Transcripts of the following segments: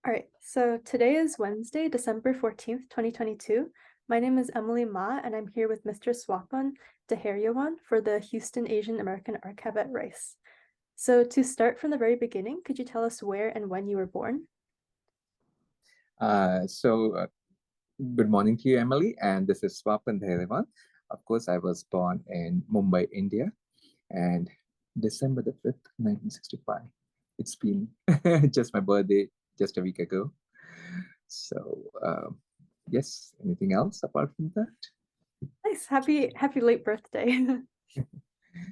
All right, so today is Wednesday, December 14th, 2022. My name is Emily Ma, and I'm here with Mr. Swapan Deheryawan for the Houston Asian American Archive at Rice. So to start from the very beginning, could you tell us where and when you were born? Uh, so, uh, Good morning to you, Emily. And this is Swapan Dhairevan. Of course, I was born in Mumbai, India, and December the 5th, 1965. It's been just my birthday just a week ago. So, yes, anything else apart from that? Nice, happy late birthday.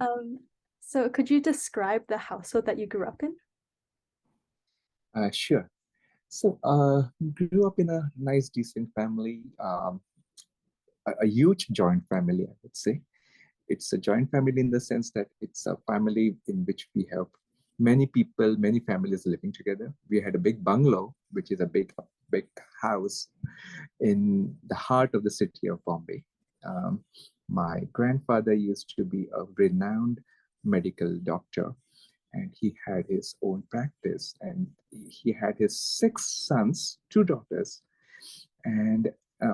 Um, so could you describe the household that you grew up in? Sure. Grew up in a nice, decent family, a huge joint family, I would say. It's a joint family in the sense that it's a family in which we have many people, many families living together. We had a big bungalow, which is a big house in the heart of the city of Bombay. My grandfather used to be a renowned medical doctor, and he had his own practice, and he had his six sons, two daughters, and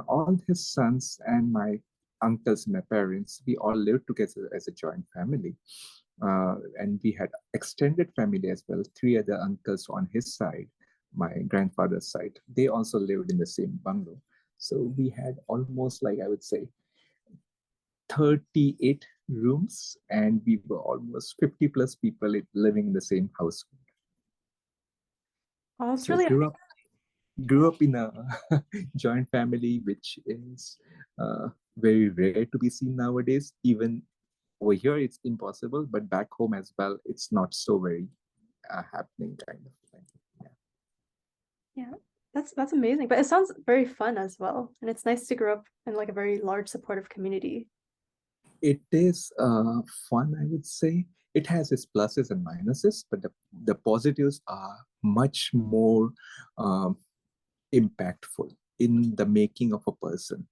all his sons and my uncles and my parents, we all lived together as a joint family. And we had extended family as well. Three other uncles on his side, my grandfather's side, they also lived in the same bungalow. So we had almost, like, I would say, 38 rooms, and we were almost 50 plus people living in the same household. Oh, it's So really grew up in a joint family, which is very rare to be seen nowadays. Even over here, it's impossible, but back home as well, it's not so very happening kind of thing. Yeah. yeah, that's amazing. But it sounds very fun as well. And it's nice to grow up in like a very large supportive community. It is fun, I would say. It has its pluses and minuses, but the positives are much more um, impactful in the making of a person.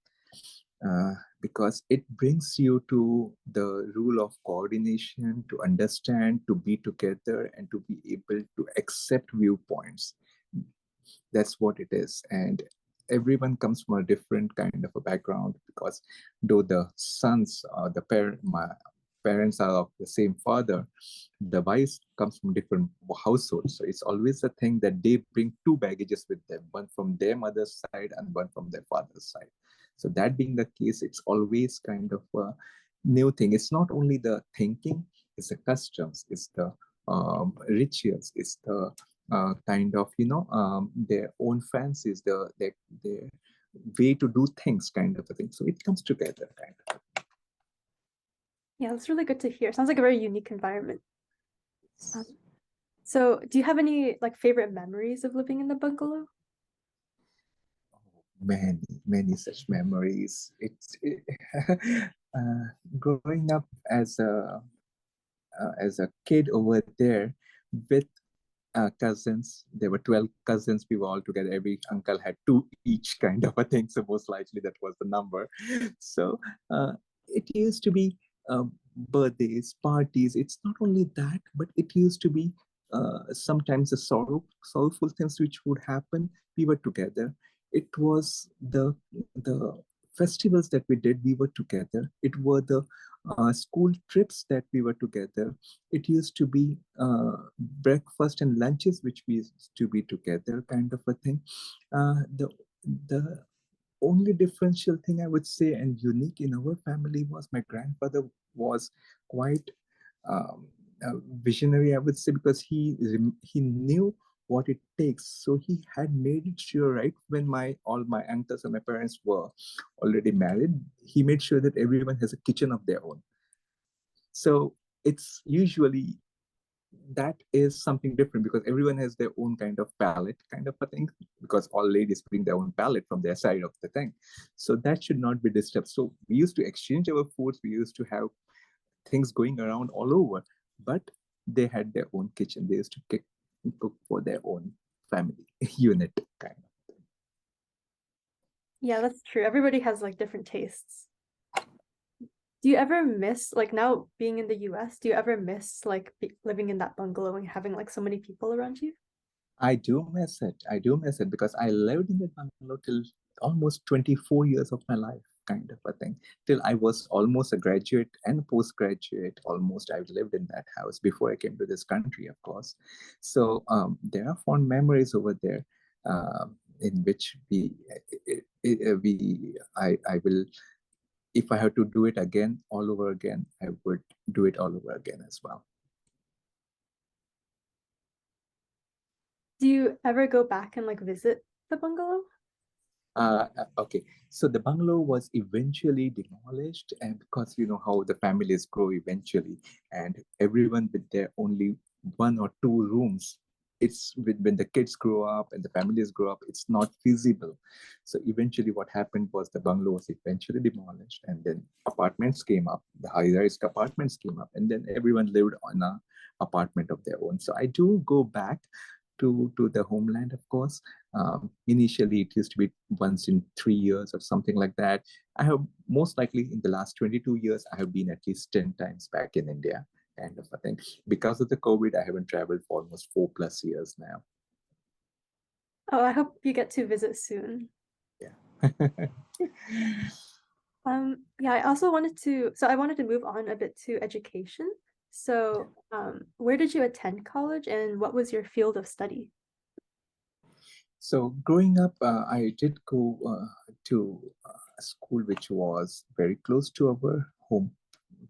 Because it brings you to the rule of coordination, to understand, to be together, and to be able to accept viewpoints. That's what it is. And everyone comes from a different kind of a background, because though the sons or my parents are of the same father, the wives comes from different households. So it's always a thing that they bring two baggages with them, one from their mother's side and one from their father's side. So that being the case, it's always kind of a new thing. It's not only the thinking, it's the customs, it's the rituals, it's the kind of their own fancies, their way to do things, kind of a thing. So it comes together, kind of. Yeah, that's really good to hear. Sounds like a very unique environment. Um, so do you have any like favorite memories of living in the bungalow? Many such memories. Uh, Growing up as a kid over there with cousins. There were 12 cousins. We were all together. Every uncle had two each, kind of a thing. So most likely that was the number. So it used to be birthdays, parties. It's not only that, but it used to be sometimes the sorrowful things which would happen. We were together. It was the festivals that we did. We were together. It were the school trips that we were together. It used to be breakfast and lunches which we used to be together, kind of a thing. The only differential thing I would say and unique in our family was my grandfather was quite um, visionary, I would say, because he knew what it takes. So he had made it sure, right, when all my uncles and my parents were already married, he made sure that everyone has a kitchen of their own. So it's usually that is something different, because everyone has their own kind of palette, kind of a thing, because all ladies bring their own palette from their side of the thing. So that should not be disturbed. So we used to exchange our foods, we used to have things going around all over, but they had their own kitchen. They used to cook for their own family unit, kind of. Yeah, that's true. Everybody has like different tastes. Do you ever miss like now being in the US, do you ever miss like living in that bungalow and having like so many people around you? I do miss it. I do miss it because I lived in the bungalow till almost 24 years of my life, kind of a thing. Till I was almost a graduate and postgraduate, almost I lived in that house before I came to this country, of course. So there are fond memories over there, in which I will, if I have to do it again, all over again, I would do it all over again as well. Do you ever go back and like visit the bungalow? Okay, so the bungalow was eventually demolished, and because you know how the families grow eventually, and everyone with their only one or two rooms, it's when the kids grow up and the families grow up, it's not feasible. So eventually, what happened was the bungalow was eventually demolished, and then apartments came up, the high-rise apartments came up, and then everyone lived on a apartment of their own. So I do go back to the homeland, of course. Initially, it used to be once in 3 years or something like that. I have most likely in the last 22 years, I have been at least 10 times back in India, kind of a thing. Because of the COVID, I haven't traveled for almost 4+ years now. Oh, I hope you get to visit soon. Yeah. Yeah, I also wanted to, so I wanted to move on a bit to education. So, where did you attend college and what was your field of study? So growing up, I did go to a school which was very close to our home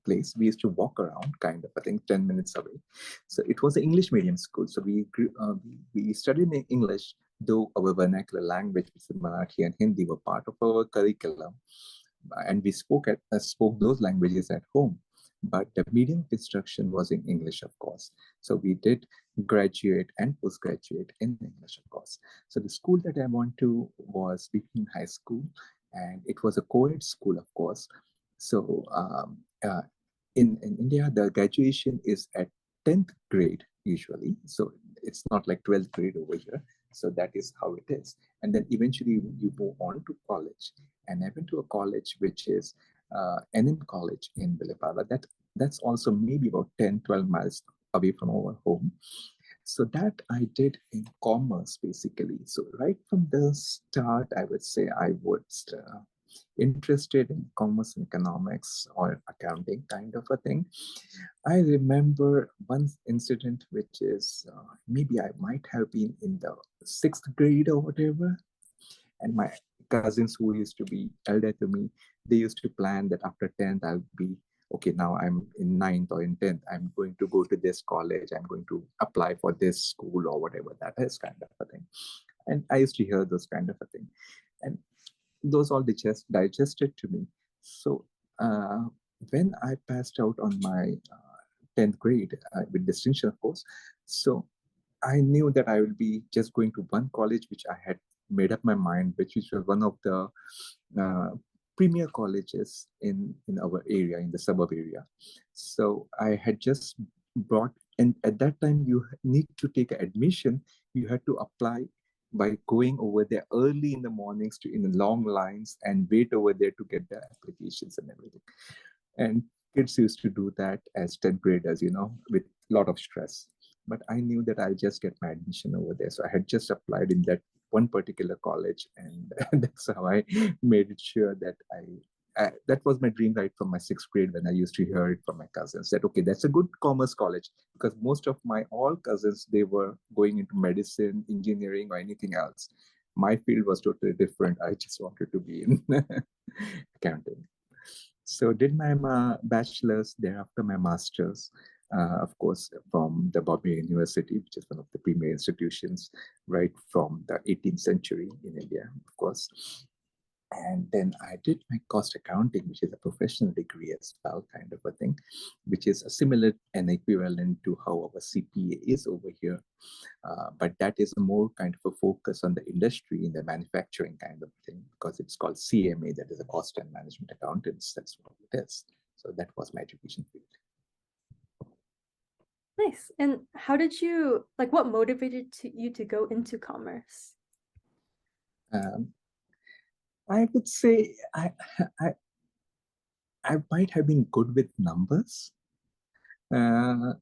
place. We used to walk around, kind of, I think 10 minutes away. So it was an English medium school. So we studied in English, though our vernacular language, which is Marathi and Hindi, were part of our curriculum, and we spoke those languages at home. But the medium of instruction was in English, of course. So we did graduate and postgraduate in English, of course. So the school that I went to was Beacon High School, and it was a co-ed school, of course. So in India, the graduation is at 10th grade usually. So it's not like 12th grade over here. So that is how it is. And then eventually you move on to college. And I went to a college which is NM College in Villapada. That's also maybe about 10, 12 miles away from our home. So that I did in commerce, basically. So right from the start, I would say I was interested in commerce and economics or accounting, kind of a thing. I remember one incident, which is maybe I might have been in the 6th grade or whatever. And my cousins who used to be elder to me, they used to plan that after 10th, I'll be, okay, now I'm in 9th or in 10th, I'm going to go to this college, I'm going to apply for this school or whatever that is, kind of a thing. And I used to hear those kind of a thing. And those all digested to me. So when I passed out on my 10th grade with distinction, of course, so I knew that I would be just going to one college which I had made up my mind, which was one of the uh, premier colleges in our area, in the suburb area. So I had just brought, and at that time you need to take admission. You had to apply by going over there early in the mornings to in the long lines and wait over there to get the applications and everything. And kids used to do that as 10th graders, with a lot of stress. But I knew that I'll just get my admission over there. So I had just applied in that one particular college, and that's how I made it sure that that was my dream right from my 6th grade, when I used to hear it from my cousins that, okay, that's a good commerce college, because most of my all cousins, they were going into medicine, engineering, or anything else. My field was totally different. I just wanted to be in accounting. So did my bachelor's, thereafter my master's, of course, from the Bombay University, which is one of the premier institutions right from the 18th century in India, of course. And then I did my cost accounting, which is a professional degree as well, kind of a thing, which is a similar and equivalent to how our CPA is over here. But that is more kind of a focus on the industry in the manufacturing kind of thing, because it's called CMA, that is a cost and management accountants. That's what it is. So that was my education field. Nice. And how did you, like, what motivated you to go into commerce? Um, I would say I, I might have been good with numbers. And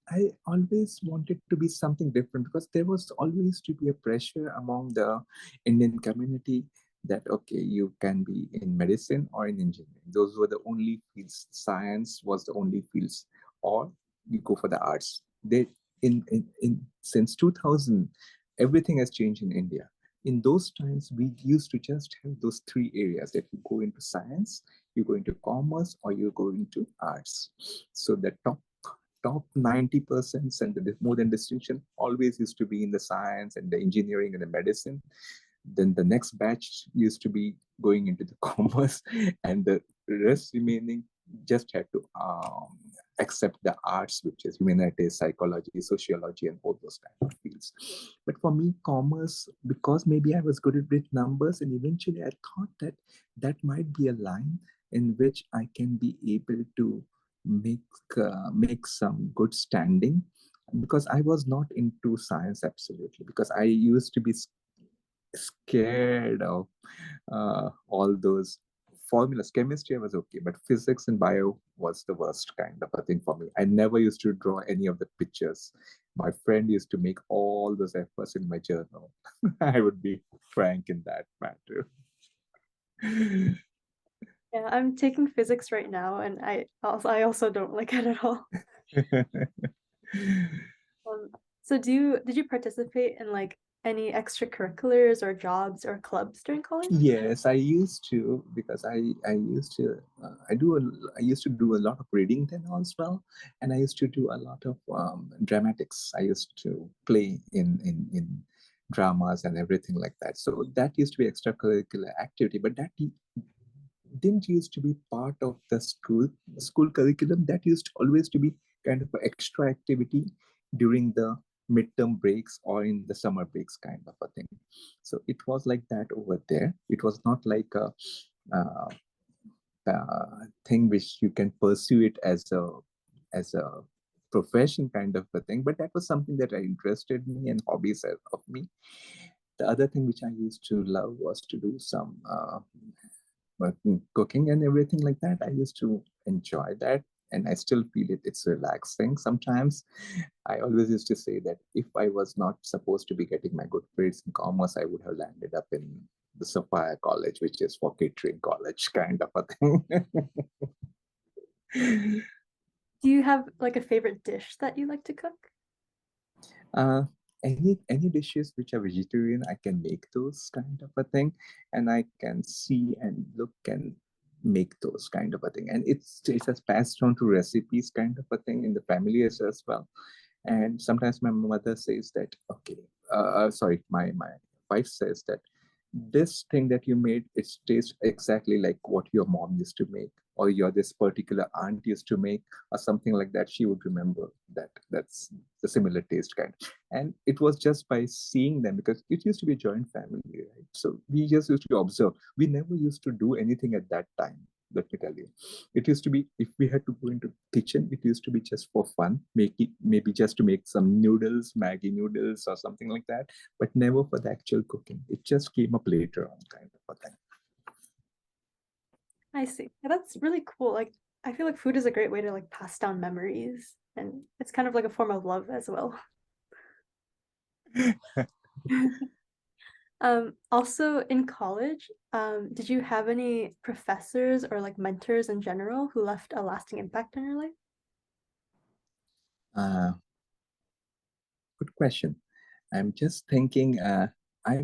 I always wanted to be something different because there was always to be a pressure among the Indian community that, okay, you can be in medicine or in engineering. Those were the only fields. Science was the only fields, or you go for the arts. They in since 2000, everything has changed in India. In those times, we used to just have those three areas that you go into science, you go into commerce, or you go into arts. So the top 90% and the more than distinction always used to be in the science and the engineering and the medicine. Then the next batch used to be going into the commerce, and the rest remaining just had to accept the arts, which is humanities, psychology, sociology, and all those kind of fields. But for me, commerce, because maybe I was good with numbers, and eventually I thought that that might be a line in which I can be able to make some good standing, because I was not into science absolutely, because I used to be scared of all those formulas. Chemistry was okay, but physics and bio was the worst kind of a thing for me. I never used to draw any of the pictures. My friend used to make all those efforts in my journal. I would be frank in that matter. Yeah, I'm taking physics right now, and I also don't like it at all. So did you participate in like any extracurriculars or jobs or clubs during college? Yes, I used to, because I used to I used to do a lot of reading then as well, and I used to do a lot of dramatics. I used to play in dramas and everything like that. So that used to be extracurricular activity, but that didn't used to be part of the school curriculum. That used always to be kind of an extra activity during the midterm breaks or in the summer breaks kind of a thing. So it was like that over there. It was not like a uh, thing which you can pursue it as a profession kind of a thing, but that was something that interested me and hobbies of me. The other thing which I used to love was to do some cooking and everything like that. I used to enjoy that, and I still feel it's relaxing sometimes. I always used to say that if I was not supposed to be getting my good grades in commerce, I would have landed up in the Sophia College, which is for catering college kind of a thing. Do you have like a favorite dish that you like to cook? uh, any dishes which are vegetarian, I can make those kind of a thing, and I can see and look and make those kind of a thing, and it has passed on to recipes kind of a thing in the family as well. And sometimes my mother says that, okay, sorry, my wife says that this thing that you made, it tastes exactly like what your mom used to make, or your this particular aunt used to make, or something like that. She would remember that that's the similar taste kind. And it was just by seeing them, because it used to be a joint family, right? So we just used to observe. We never used to do anything at that time. Let me tell you, it used to be, if we had to go into kitchen, it used to be just for fun, maybe just to make some noodles, Maggie noodles or something like that, but never for the actual cooking. It just came up later on kind of a thing. I see. Yeah, that's really cool. Like I feel like food is a great way to like pass down memories, and it's kind of like a form of love as well. Also in college, did you have any professors or like mentors in general who left a lasting impact on your life? uh, Good question. I'm just thinking, I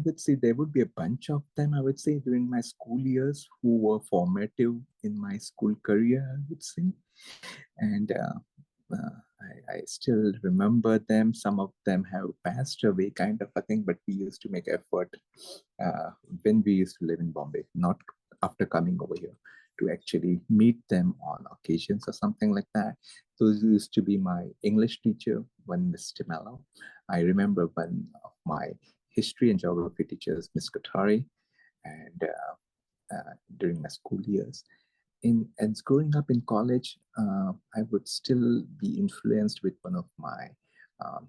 would say there would be a bunch of them, I would say, during my school years who were formative in my school career, I would say. And I still remember them. Some of them have passed away, kind of a thing, but we used to make effort uh, when we used to live in Bombay, not after coming over here, to actually meet them on occasions or something like that. Those used to be my English teacher, one Mr. Mello. I remember one of my history and geography teachers, Miss Kothari, and during my school years. And growing up in college, I would still be influenced with one of my um,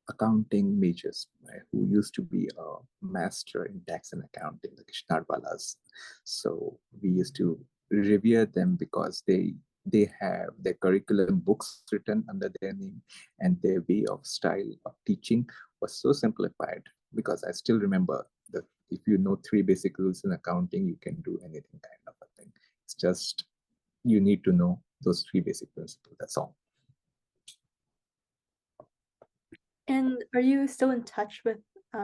accounting majors, right, who used to be a master in tax and accounting, the Krishnadwalas. So we used to revere them because they they have their curriculum books written under their name, and their way of style of teaching was so simplified, because I still remember that if you know three basic rules in accounting, you can do anything kind of a thing. It's just you need to know those three basic principles. That's all. And are you still in touch with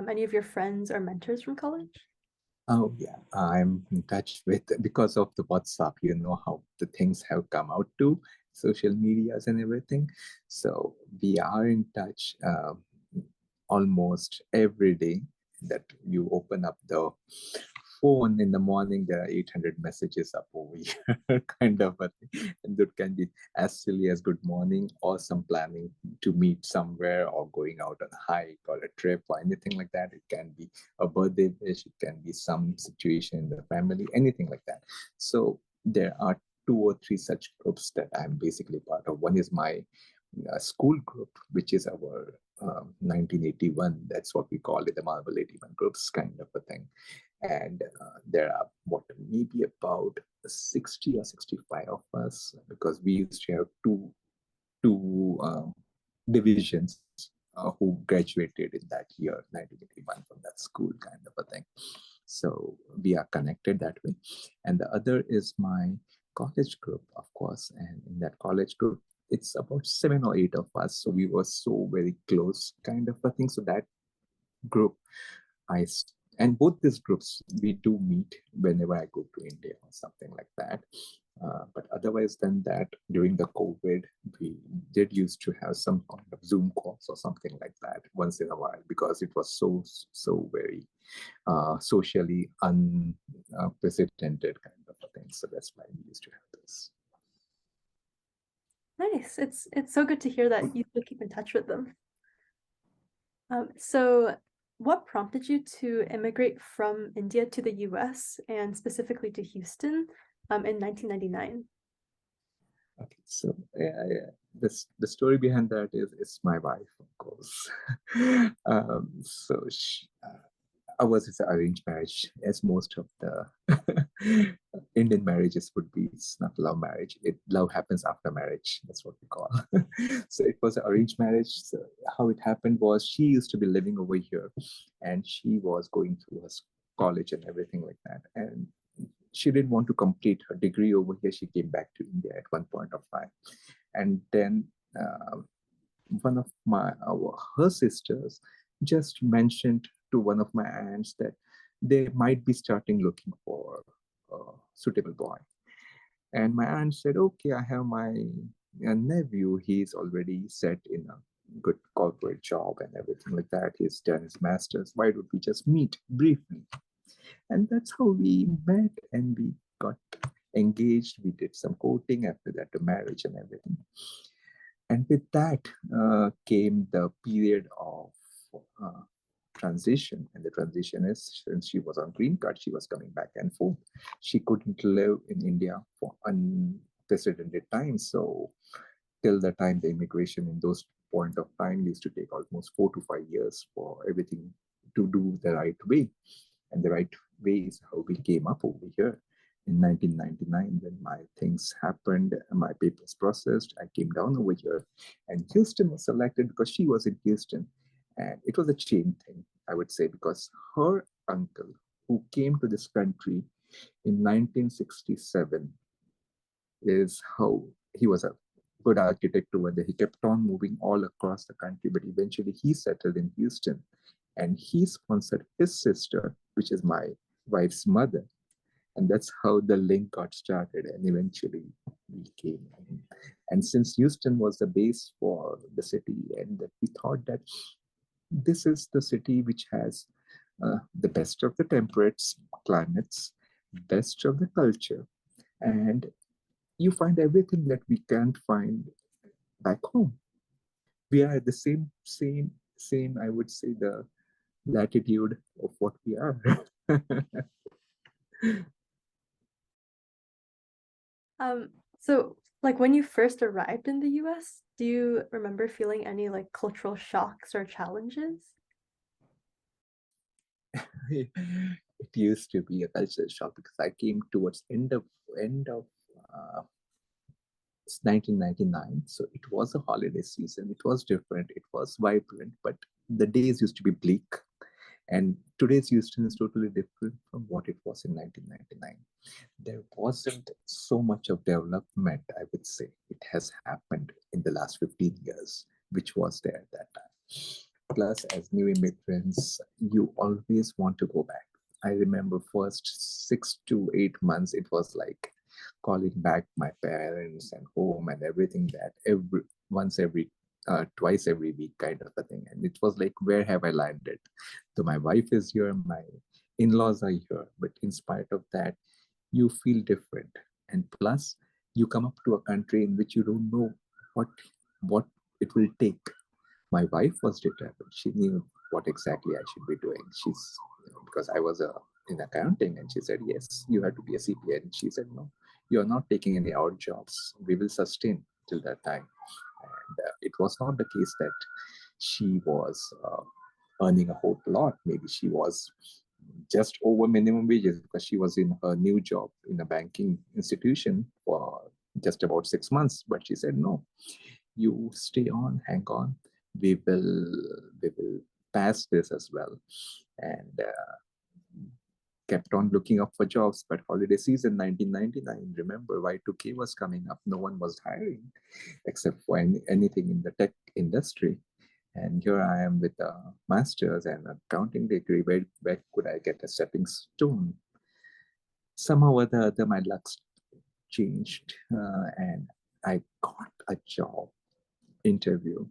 any of your friends or mentors from college? Oh yeah, I'm in touch with, because of the WhatsApp, you know how the things have come out to social medias and everything. So we are in touch almost every day. That you open up the phone in the morning, there are 800 messages up over here, kind of a thing. And that can be as silly as good morning, or some planning to meet somewhere, or going out on a hike or a trip or anything like that. It can be a birthday wish, it can be some situation in the family, anything like that. So there are two or three such groups that I'm basically part of. One is my school group, which is our 1981, that's what we call it, the Marvel 81 groups kind of a thing. And there are what, maybe about 60 or 65 of us, because we used to have two divisions who graduated in that year 1981 from that school kind of a thing. So we are connected that way. And the other is my college group, of course. And in that college group, it's about 7 or 8 of us. So we were so very close kind of a thing. So that group, I and both these groups we do meet whenever I go to India or something like that. But otherwise than that, during the COVID, we did used to have some kind of Zoom calls or something like that once in a while, because it was so very socially unprecedented kind of a thing. So that's why we used to have this. Nice. It's so good to hear that you still keep in touch with them. So what prompted you to immigrate from India to the US and specifically to Houston in 1999? Okay, so yeah. The story behind that is my wife, of course. So ours is an arranged marriage, as most of the Indian marriages would be. It's not love marriage. Love happens after marriage. That's what we call. So it was an arranged marriage. So how it happened was, she used to be living over here, and she was going through her college and everything like that. And she didn't want to complete her degree over here. She came back to India at one point of time, and then one of her sisters just mentioned to one of my aunts that they might be starting looking for a suitable boy. And my aunt said, okay, I have my nephew. He's already set in a good corporate job and everything like that. He's done his master's. Why don't we just meet briefly? And that's how we met, and we got engaged. We did some courting, after that the marriage and everything. And with that came the period of uh, transition. And the transition is, since she was on green card, she was coming back and forth. She couldn't live in India for unprecedented times. So till the time the immigration in those point of time used to take almost 4 to 5 years for everything to do the right way. And the right way is how we came up over here. In 1999, when my things happened, my papers processed, I came down over here, and Houston was selected because she was in Houston. And it was a chain thing, I would say, because her uncle, who came to this country in 1967, is how he was a good architect over there. He kept on moving all across the country, but eventually he settled in Houston, and he sponsored his sister, which is my wife's mother. And that's how the link got started, and eventually we came in. And since Houston was the base for the city, and we thought that this is the city which has the best of the temperate climates, best of the culture, and you find everything that we can't find back home. We are at the same, I would say, the latitude of what we are. So like when you first arrived in the US, do you remember feeling any like cultural shocks or challenges? It used to be a culture shock, because I came towards end of It's 1999, so it was a holiday season. It was different. It was vibrant, but the days used to be bleak. And today's Houston is totally different from what it was in 1999. There wasn't so much of development, I would say. It has happened in the last 15 years, which was there at that time. Plus, as new immigrants, you always want to go back. I remember first 6 to 8 months, it was like calling back my parents and home and everything that twice every week kind of a thing. And it was like, where have I landed? So my wife is here, my in-laws are here, but in spite of that, you feel different. And plus, you come up to a country in which you don't know what it will take. My wife was determined. She knew what exactly I should be doing. Because I was in accounting, and she said, yes, you have to be a CPA. And she said, no, you're not taking any odd jobs. We will sustain till that time. And it was not the case that she was earning a whole lot. Maybe she was just over minimum wages because she was in her new job in a banking institution for just about 6 months. But she said, no, you stay on, hang on. We will pass this as well. And kept on looking up for jobs. But holiday season 1999, remember, Y2K was coming up. No one was hiring except for anything in the tech industry. And here I am with a master's and accounting degree. Where could I get a stepping stone? Somehow or the other, my luck changed, and I got a job interview.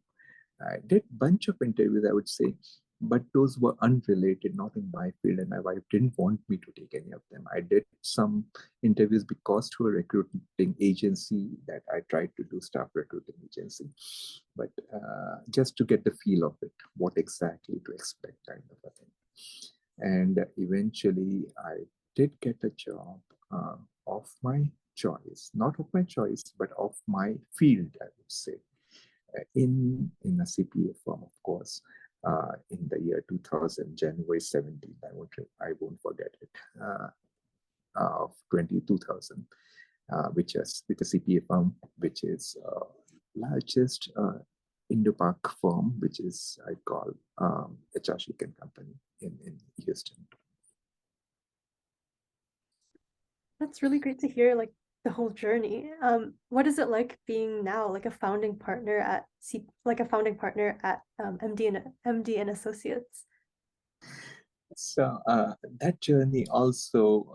I did a bunch of interviews, I would say, but those were unrelated, not in my field, and my wife didn't want me to take any of them. I did some interviews because to a recruiting agency that I tried to do, staff recruiting agency, but just to get the feel of it, what exactly to expect kind of a thing. And eventually I did get a job of my choice, not of my choice, but of my field, I would say, in a CPA firm, of course, in the year 2000, January 17th, I won't forget it, of 2000, which is with the CPA firm, which is largest Indo-Pak firm, which is, I call, HR Sheikh & Company in Houston. That's really great to hear, like the whole journey. What is it like being now like a founding partner at MD and Associates? So that journey also,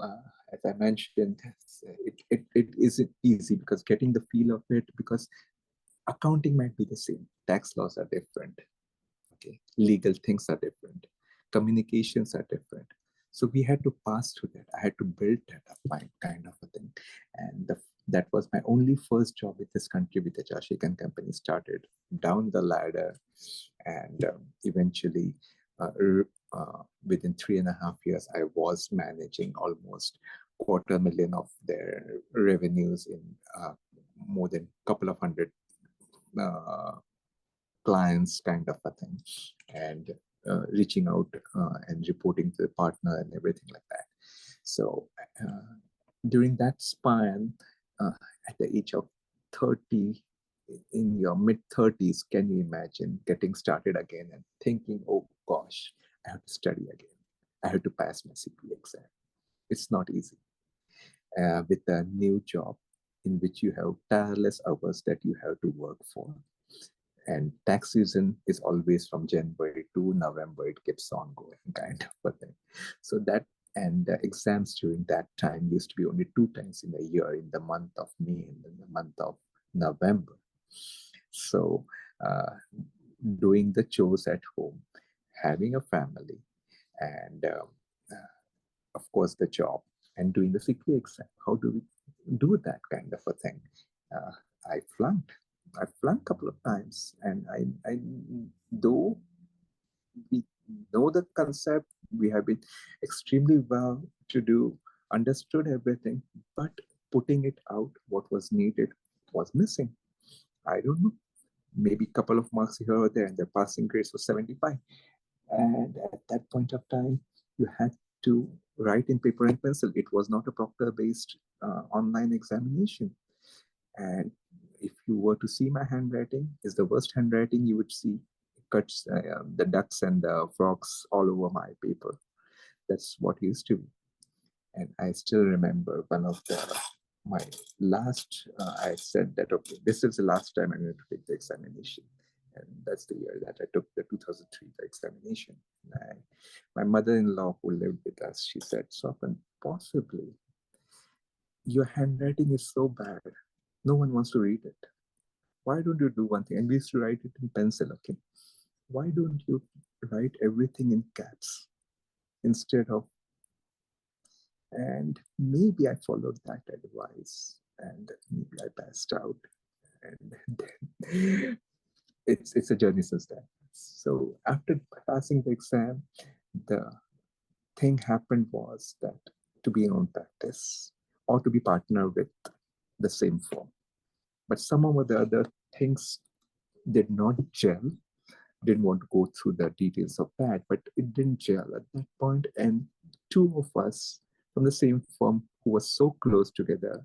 as I mentioned, it isn't easy because getting the feel of it, because accounting might be the same, tax laws are different, okay, legal things are different, communications are different. So we had to pass through that. I had to build that up, kind of a thing. And that was my only first job in this country with HR Sheikh & Company. Started down the ladder, and eventually within 3.5 years, I was managing almost 250,000 of their revenues in more than a couple of hundred clients kind of a thing, and reaching out and reporting to the partner and everything like that. So during that span, at the age of 30, in your mid-30s, can you imagine getting started again and thinking, oh gosh, I have to study again. I have to pass my CPA exam. It's not easy. With a new job in which you have tireless hours that you have to work for. And tax season is always from January to November. It keeps on going, kind of a thing. So that, and exams during that time used to be only 2 times in a year, in the month of May and in the month of November. So doing the chores at home, having a family, and of course the job, and doing the CPA exam. How do we do that kind of a thing? I flunked a couple of times, and I though we know the concept, we have been extremely well to do, understood everything, but putting it out, what was needed was missing. I don't know, maybe a couple of marks here or there, and the passing grades was 75. And at that point of time, you had to write in paper and pencil. It was not a proctor-based online examination. And if you were to see my handwriting, is the worst handwriting you would see. Cuts the ducks and the frogs all over my paper. That's what it used to be. And I still remember one of my last, I said that, okay, this is the last time I'm going to take the examination. And that's the year that I took the 2003 examination. My mother-in-law who lived with us, she said, Swapan, possibly your handwriting is so bad, no one wants to read it. Why don't you do one thing? And we used to write it in pencil, okay? Why don't you write everything in caps instead of, and maybe I followed that advice and maybe I passed out. And then it's a journey since then. So after passing the exam, the thing happened was that to be in own practice or to be partner with the same firm. But somehow or the other things did not gel. Didn't want to go through the details of that, but it didn't gel at that point. And two of us from the same firm who were so close together,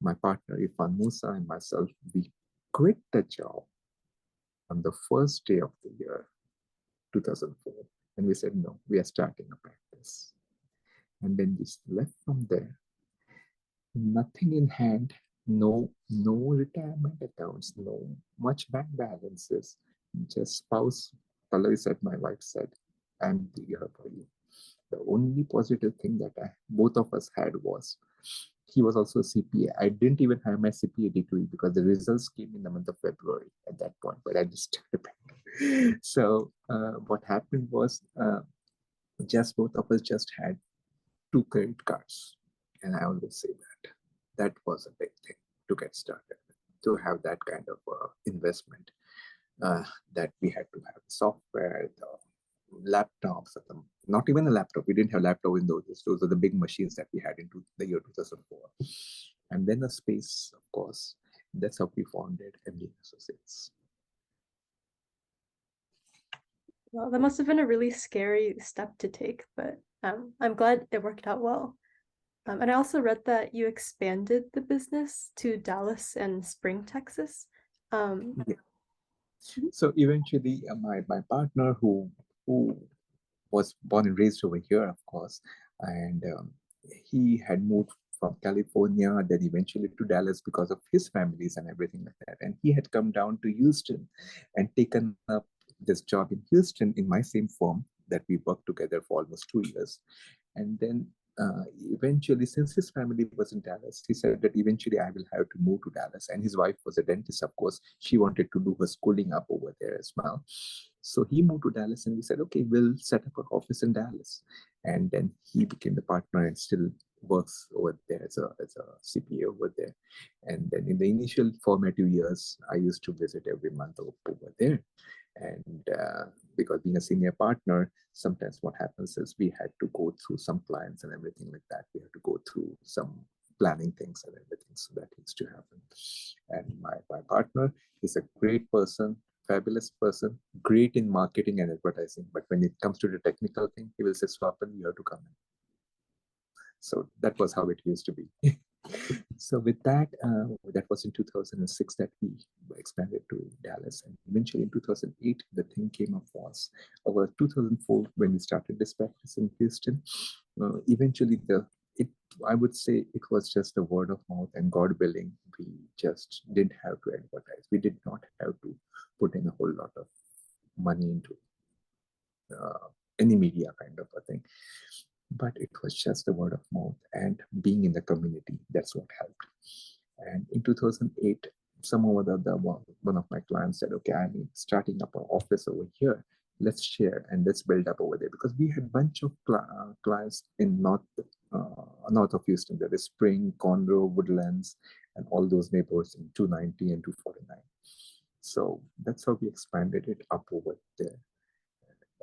my partner Irfan Musa and myself, we quit the job on the first day of the year 2004, and we said, no, we are starting a practice. And then we left from there, nothing in hand, no retirement accounts, no much bank balances, just spouse. Pallavi said, my wife said, I'm here for you. The only positive thing that both of us had was he was also a CPA. I didn't even have my CPA degree because the results came in the month of February at that point, but I just so what happened was just both of us just had 2 credit cards. And I always say that was a big thing to get started, to have that kind of investment, that we had to have software, the laptops, not even a laptop. We didn't have laptop in those days. Those are the big machines that we had into the year 2004. And then the space, of course, that's how we founded MD Associates. Well, that must have been a really scary step to take, but I'm glad it worked out well. And I also read that you expanded the business to Dallas and Spring, Texas. Yeah. So eventually, my partner who was born and raised over here, of course, and he had moved from California, then eventually to Dallas because of his families and everything like that. And he had come down to Houston and taken up this job in Houston in my same firm that we worked together for almost 2 years. And then eventually, since his family was in Dallas, he said that eventually I will have to move to Dallas. And his wife was a dentist, of course. She wanted to do her schooling up over there as well. So he moved to Dallas and we said, okay, we'll set up an office in Dallas. And then he became the partner and still works over there as a CPA over there. And then in the initial formative years, I used to visit every month over there. And because being a senior partner, sometimes what happens is we had to go through some clients and everything like that. We had to go through some planning things and everything. So that used to happen. And my partner is a great person, fabulous person, great in marketing and advertising. But when it comes to the technical thing, he will say, Swapan, you have to come in. So that was how it used to be. So with that, that was in 2006 that we expanded to Dallas. And eventually in 2008, the thing came up was over 2004 when we started this practice in Houston. Eventually, I would say it was just a word of mouth and God willing, we just didn't have to advertise. We did not have to put in a whole lot of money into any media kind of a thing. But it was just the word of mouth and being in the community. That's what helped. And in 2008, some of one of my clients said, okay, I'm starting up an office over here. Let's share and let's build up over there. Because we had a bunch of clients in north of Houston. There is Spring, Conroe, Woodlands, and all those neighborhoods in 290 and 249. So that's how we expanded it up over there.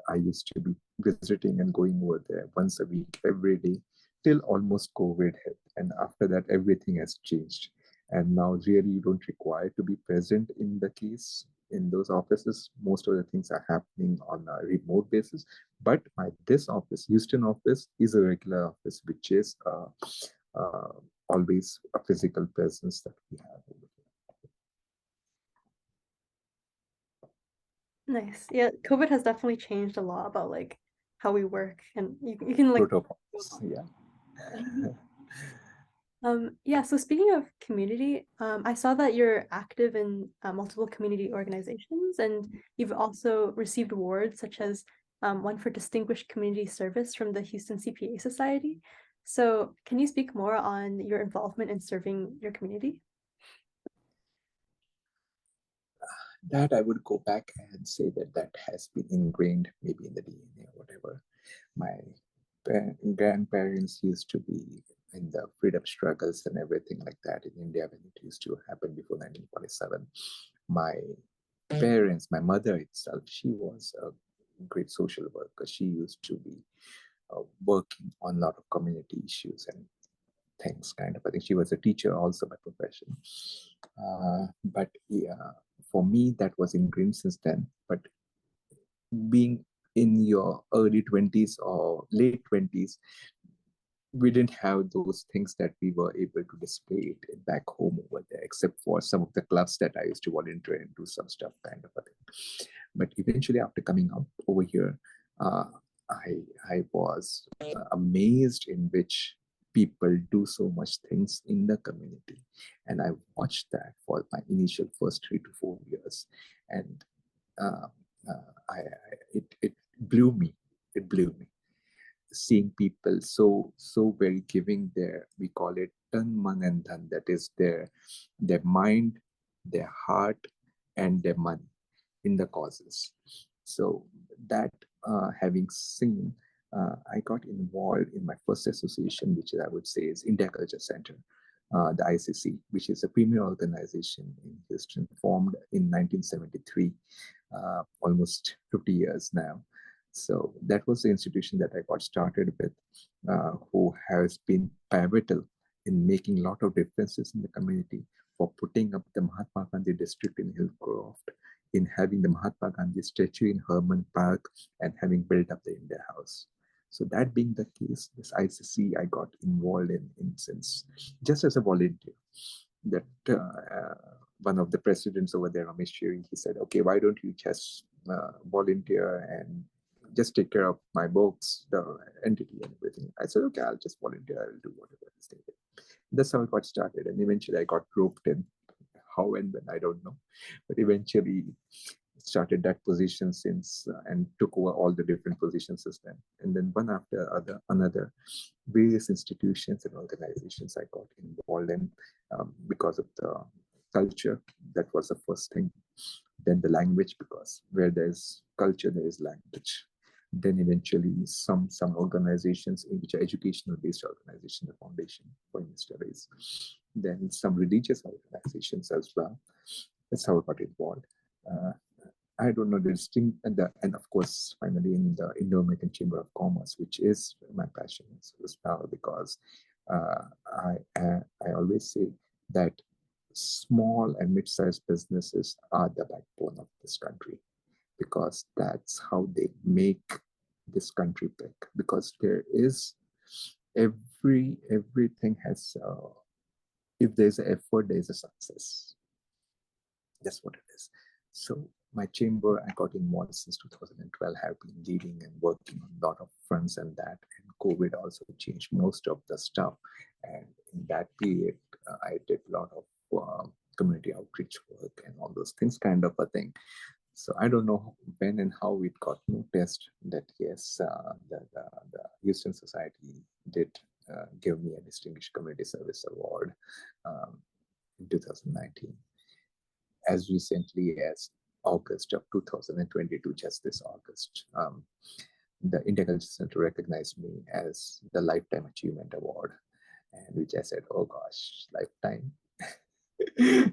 I used to be visiting and going over there once a week, every day, till almost COVID hit. And after that, everything has changed. And now really you don't require to be present in the case in those offices. Most of the things are happening on a remote basis. But this office, Houston office, is a regular office, which is always a physical presence that we have over here. Nice. Yeah, COVID has definitely changed a lot about like how we work, and you can like Protocols, yeah. yeah, so speaking of community, I saw that you're active in multiple community organizations, and you've also received awards such as one for Distinguished Community Service from the Houston CPA Society. So can you speak more on your involvement in serving your community? That I would go back and say that that has been ingrained maybe in the DNA or whatever. My grandparents used to be in the freedom struggles and everything like that in India when it used to happen before 1947. My parents, my mother itself, she was a great social worker. She used to be working on a lot of community issues and things kind of. I think she was a teacher also by profession. But yeah, for me, that was ingrained since then. But being in your early 20s or late 20s, we didn't have those things that we were able to display it back home over there, except for some of the clubs that I used to volunteer and do some stuff kind of a thing. But eventually, after coming up over here, uh, I was amazed in which people do so much things in the community, and I watched that for my initial first 3 to 4 years, and uh, it blew me. It blew me seeing people so very giving their, we call it tan man and dhan, that is their mind, their heart, and their money in the causes. So that having seen, I got involved in my first association, which I would say is India Culture Center, the ICC, which is a premier organization in Houston, formed in 1973, almost 50 years now. So that was the institution that I got started with, who has been pivotal in making a lot of differences in the community, for putting up the Mahatma Gandhi district in Hillcroft, in having the Mahatma Gandhi statue in Herman Park, and having built up the India House. So that being the case, this ICC I got involved in since just as a volunteer. That one of the presidents over there, Ramesh Chiri, he said, "Okay, why don't you just volunteer and just take care of my books, the entity and everything?" I said, "Okay, I'll just volunteer. I'll do whatever is needed." That's how it got started, and eventually I got roped in. How and when, I don't know, but eventually started that position since and took over all the different positions since then. And then one after another, various institutions and organizations I got involved in, because of the culture. That was the first thing. Then the language, because where there's culture, there is language. Then eventually some organizations in which are educational based organization, the foundation for Indian studies. Then some religious organizations as well. That's how I got involved. Uh, I don't know the distinct, and of course, finally in the Indo-American Chamber of Commerce, which is my passion as well, because I always say that small and mid-sized businesses are the backbone of this country, because that's how they make this country big. Because there is everything has if there's an effort, there's a success. That's what it is. So my chamber, I got involved since 2012, have been leading and working on a lot of fronts and that. And COVID also changed most of the stuff. And in that period, I did a lot of community outreach work and all those things kind of a thing. So I don't know when and how it got noticed that yes, the Houston Society did give me a Distinguished Community Service Award in 2019. As recently as August of 2022, just this August, the India Culture Center recognized me as the Lifetime Achievement Award, and which I said, "Oh gosh, lifetime."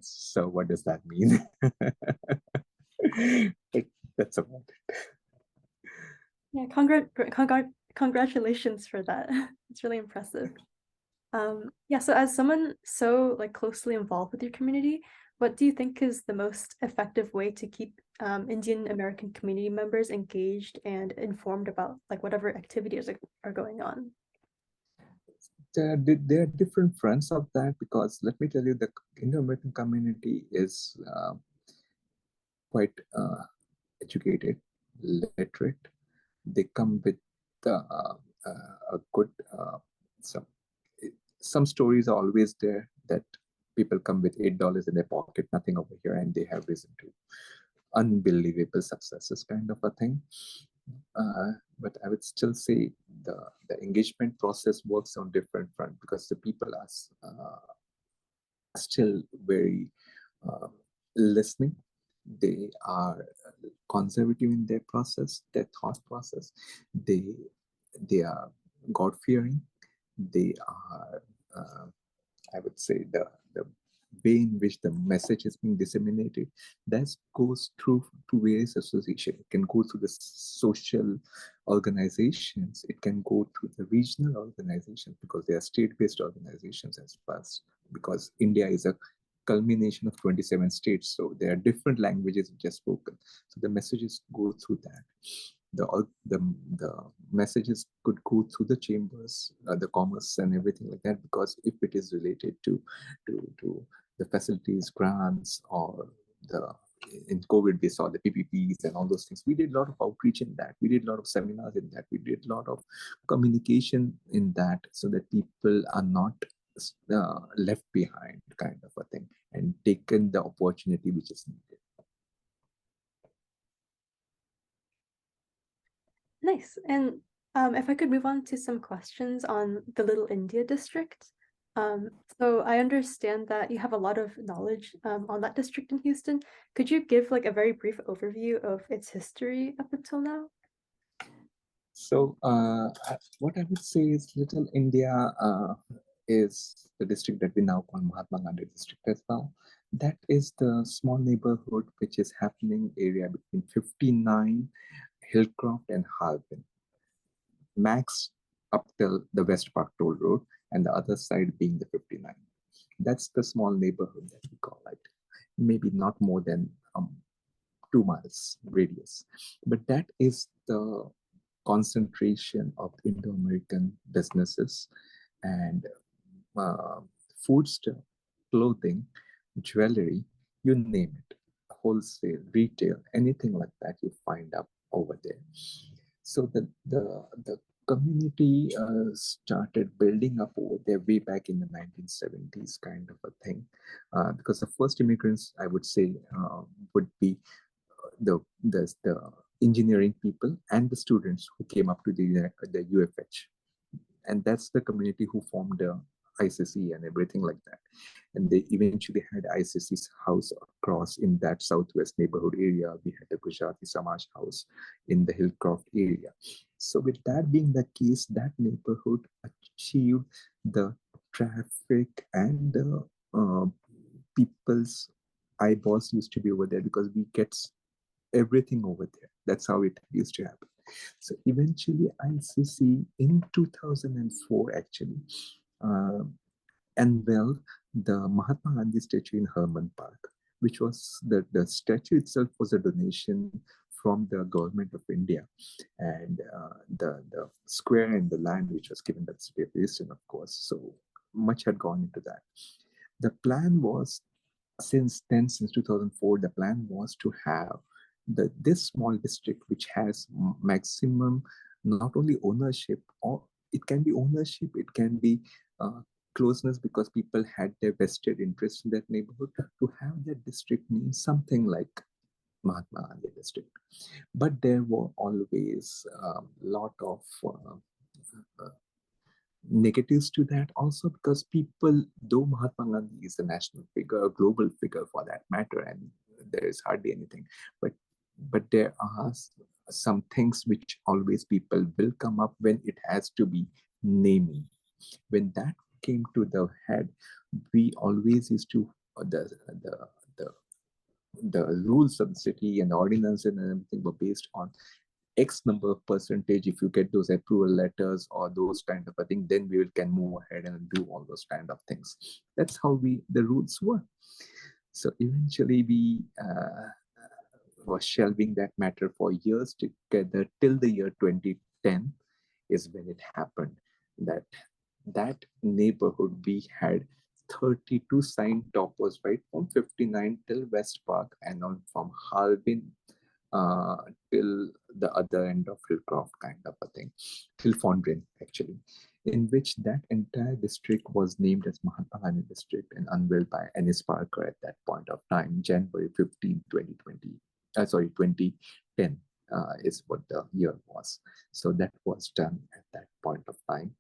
So what does that mean? But that's about it. Yeah, congratulations for that. It's really impressive. Yeah, so as someone so like closely involved with your community, what do you think is the most effective way to keep Indian American community members engaged and informed about like whatever activities are going on? There are different fronts of that, because let me tell you, the Indo-American community is quite educated, literate. They come with a good some some stories are always there that people come with $8 in their pocket, nothing over here, and they have risen to unbelievable successes, kind of a thing. But I would still say the engagement process works on different front because the people are still very uh, listening. They are conservative in their process, their thought process. They are God fearing. They are, I would say, the way in which the message is being disseminated, that goes through to various associations. It can go through the social organizations. It can go through the regional organizations because they are state-based organizations as well. Because India is a culmination of 27 states, so there are different languages which are spoken. So the messages go through that. The messages could go through the chambers, the commerce and everything like that, because if it is related to the facilities, grants, or the in COVID we saw the PPPs and all those things. We did a lot of outreach in that. We did a lot of seminars in that. We did a lot of communication in that, so that people are not left behind, kind of a thing, and taken the opportunity which is needed. Nice. And if I could move on to some questions on the Little India district. So I understand that you have a lot of knowledge on that district in Houston. Could you give like a very brief overview of its history up until now? So what I would say is Little India is the district that we now call Mahatma Gandhi district as well. That is the small neighborhood which is happening area between 59, Hillcroft and Harbin. Max up till the West Park Toll Road, and the other side being the 59. That's the small neighborhood that we call it. Maybe not more than 2 miles radius. But that is the concentration of Indo-American businesses and food stuff, clothing, jewelry, you name it, wholesale, retail, anything like that you find up over there. So the community started building up over there way back in the 1970s, kind of a thing, because the first immigrants, I would say, would be the engineering people and the students who came up to the UFH, and that's the community who formed the ICC and everything like that. And they eventually had ICC's house across in that southwest neighborhood area. We had the Gujarati Samaj house in the Hillcroft area. So with that being the case, that neighborhood achieved the traffic and the people's eyeballs used to be over there because we get everything over there. That's how it used to happen. So eventually ICC in 2004 actually unveiled the Mahatma Gandhi statue in Herman Park, which was the statue itself was a donation from the government of India, and the square and the land which was given by the city of Houston, of course. So much had gone into that. The plan was, since 2004, the plan was to have this small district which has maximum not only ownership, or it can be ownership, it can be closeness, because people had their vested interest in that neighborhood, to have that district name something like Mahatma Gandhi district. But there were always a lot of negatives to that also, because people, though Mahatma Gandhi is a national figure, a global figure for that matter, and there is hardly anything, but there are some things which always people will come up when it has to be naming. When that came to the head, we always used to the rules of the city and the ordinance and everything were based on X number of percentage. If you get those approval letters or those kind of a thing, then we can move ahead and do all those kind of things. That's how the rules were. So eventually we was shelving that matter for years together till the year 2010 is when it happened. That neighborhood, we had 32 sign toppers, right, from 59 till West Park, and on from Harbin till the other end of Hillcroft kind of a thing, Hillfondren actually, in which that entire district was named as Mahatma Gandhi district and unveiled by Ennis Parker at that point of time, January 15, 2020. 2010 is what the year was. So that was done at that point of time.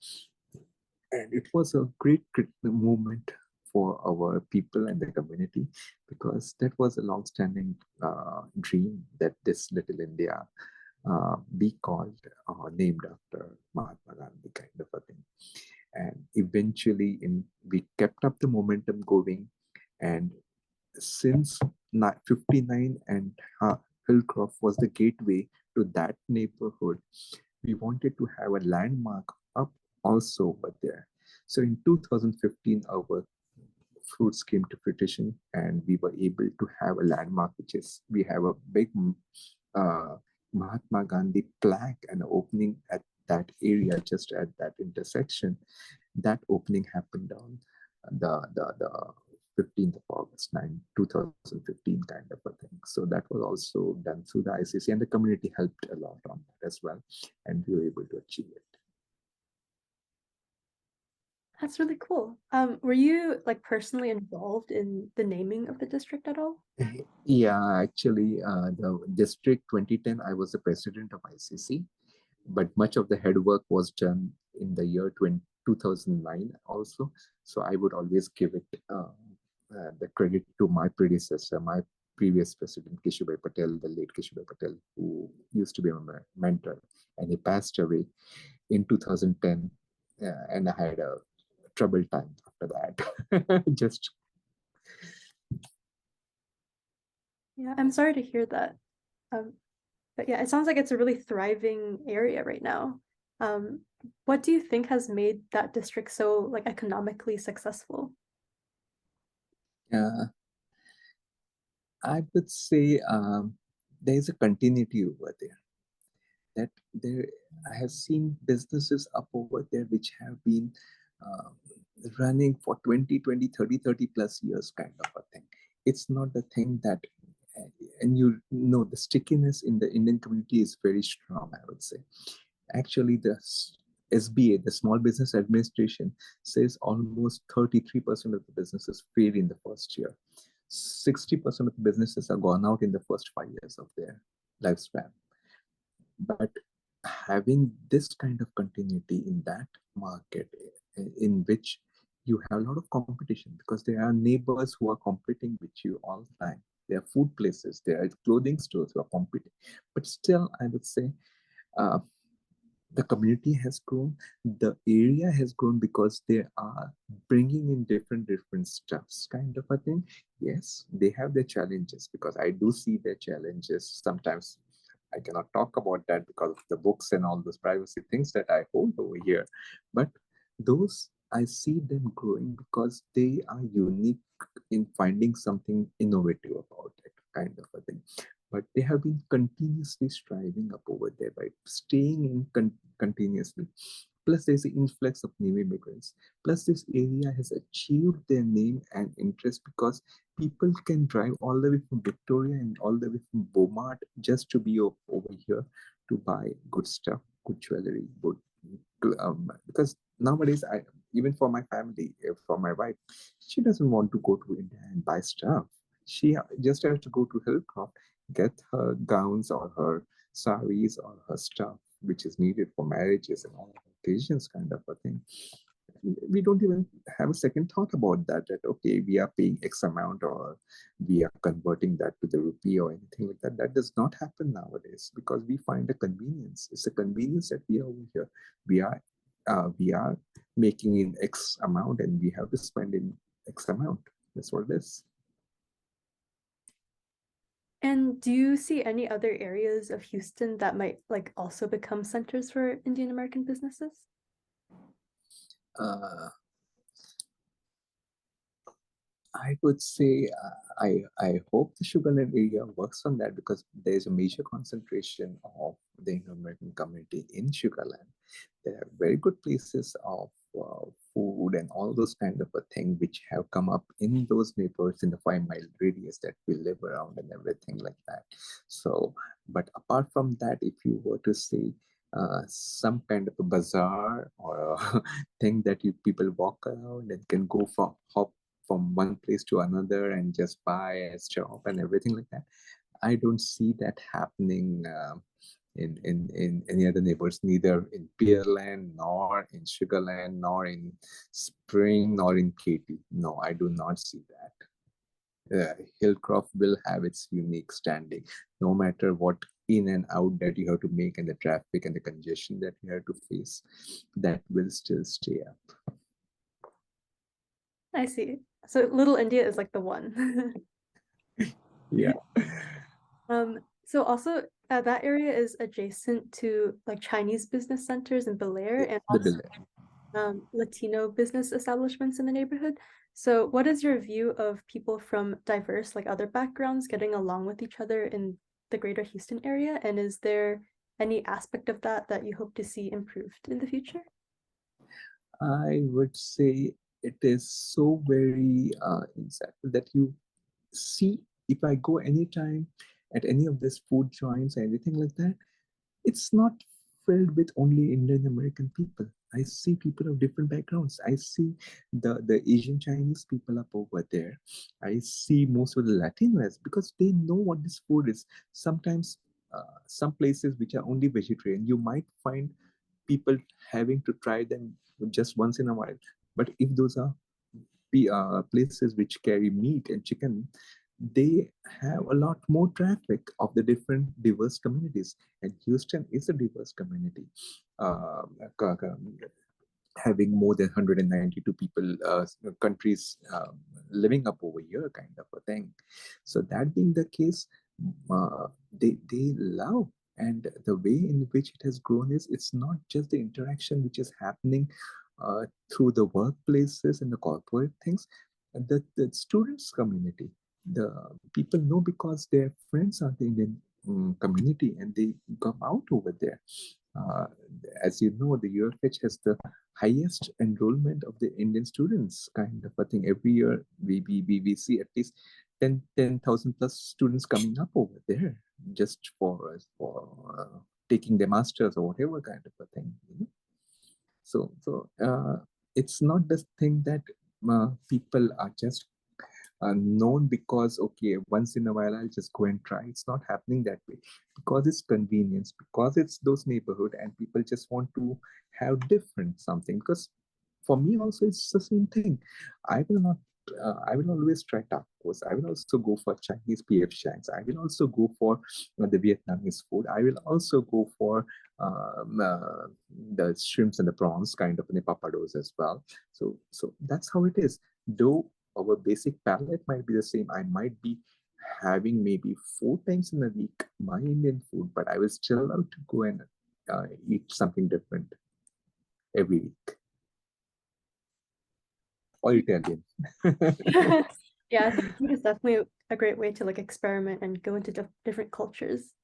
And it was a great movement for our people and the community, because that was a long-standing dream that this little India be called or named after Mahatma Gandhi kind of a thing. And eventually we kept up the momentum going. And since 59 and Hillcroft was the gateway to that neighborhood, we wanted to have a landmark up also over there. So in 2015, our fruits came to fruition, and we were able to have a landmark, which is we have a big Mahatma Gandhi plaque and opening at that area, just at that intersection. That opening happened on the 15th of August, 2015 kind of a thing. So that was also done through the ICC, and the community helped a lot on that as well. And we were able to achieve it. That's really cool. Were you like personally involved in the naming of the district at all? Yeah, actually, the district 2010, I was the president of ICC, but much of the head work was done in the year 2009 also. So I would always give it the credit to my predecessor, my previous president, Keshubai Patel, the late Keshubai Patel, who used to be my mentor, and he passed away in 2010, and I had a troubled time after that. Just Yeah, I'm sorry to hear that. But yeah, it sounds like it's a really thriving area right now. What do you think has made that district so like economically successful? I would say there's a continuity over there. That there, I have seen businesses up over there which have been uh, running for 20, 20, 30, 30 plus years kind of a thing. It's not the thing that, and you know, the stickiness in the Indian community is very strong, I would say. Actually, the SBA, the Small Business Administration, says almost 33% of the businesses fail in the first year. 60% of the businesses are gone out in the first 5 years of their lifespan. But having this kind of continuity in that market, in which you have a lot of competition, because there are neighbors who are competing with you all the time. There are food places, there are clothing stores who are competing. But still, I would say uh, the community has grown, the area has grown, because they are bringing in different stuffs kind of a thing. Yes, they have their challenges, because I do see their challenges sometimes. I cannot talk about that because of the books and all those privacy things that I hold over here. But those, I see them growing because they are unique in finding something innovative about it, kind of a thing. But they have been continuously striving up over there by staying in continuously. Plus, there's an influx of new immigrants. Plus, this area has achieved their name and interest because people can drive all the way from Victoria and all the way from Beaumont just to be over here to buy good stuff, good jewelry, good. Because nowadays, even for my family, for my wife, she doesn't want to go to India and buy stuff. She just has to go to Hillcroft, get her gowns or her saris or her stuff, which is needed for marriages and all occasions, kind of a thing. We don't even have a second thought about that okay, we are paying X amount or we are converting that to the rupee or anything like that. That does not happen nowadays, because we find a convenience. It's a convenience that we are over here. We are making in X amount and we have to spend in X amount. That's what it is. And do you see any other areas of Houston that might like also become centers for Indian American businesses? I would say I hope the Sugar Land area works on that, because there is a major concentration of the Indian American community in Sugar Land. There are very good places of food food and all those kind of a thing which have come up in those neighborhoods in the 5 mile radius that we live around and everything like that. So, but apart from that, if you were to say some kind of a bazaar or a thing that you people walk around and can go for hop from one place to another and just buy a shop and everything like that, I don't see that happening in any other neighbors, neither in Pearland, nor in Sugarland, nor in Spring, nor in Katy. No, I do not see that. Hillcroft will have its unique standing, no matter what in and out that you have to make and the traffic and the congestion that you have to face, that will still stay up. I see. So Little India is like the one. Yeah. So also that area is adjacent to like Chinese business centers in Bel Air and The also building. Latino business establishments in the neighborhood. So what is your view of people from diverse like other backgrounds getting along with each other in the greater Houston area? And is there any aspect of that that you hope to see improved in the future? I would say it is so very insightful that you see, if I go anytime at any of these food joints or anything like that, it's not filled with only Indian American people. I see people of different backgrounds. I see the Asian Chinese people up over there. I see most of the Latinos because they know what this food is. Sometimes some places which are only vegetarian, you might find people having to try them just once in a while. But if those are places which carry meat and chicken, they have a lot more traffic of the different diverse communities. And Houston is a diverse community, having more than 192 people, countries living up over here, kind of a thing. So that being the case, they love, and the way in which it has grown is it's not just the interaction which is happening through the workplaces and the corporate things, the students community, the people know because their friends are the Indian community and they come out over there. uh, as you know, the UFH has the highest enrollment of the Indian students, kind of a thing. Every year, we see at least 10,000 plus students coming up over there just for taking their masters or whatever kind of a thing. You know? So it's not this thing that people are just known because, okay, once in a while I'll just go and try. It's not happening that way because it's convenience, because it's those neighborhood and people just want to have different something. Because for me also it's the same thing. I will not. I will always try tacos. I will also go for Chinese PF Shanks. I will also go for the Vietnamese food. I will also go for the shrimps and the prawns, kind of the papados as well. So that's how it is. Though our basic palate might be the same, I might be having maybe 4 times in a week my Indian food, but I will still love to go and eat something different every week. Or Italian. Yeah, I think food is definitely a great way to like experiment and go into different cultures.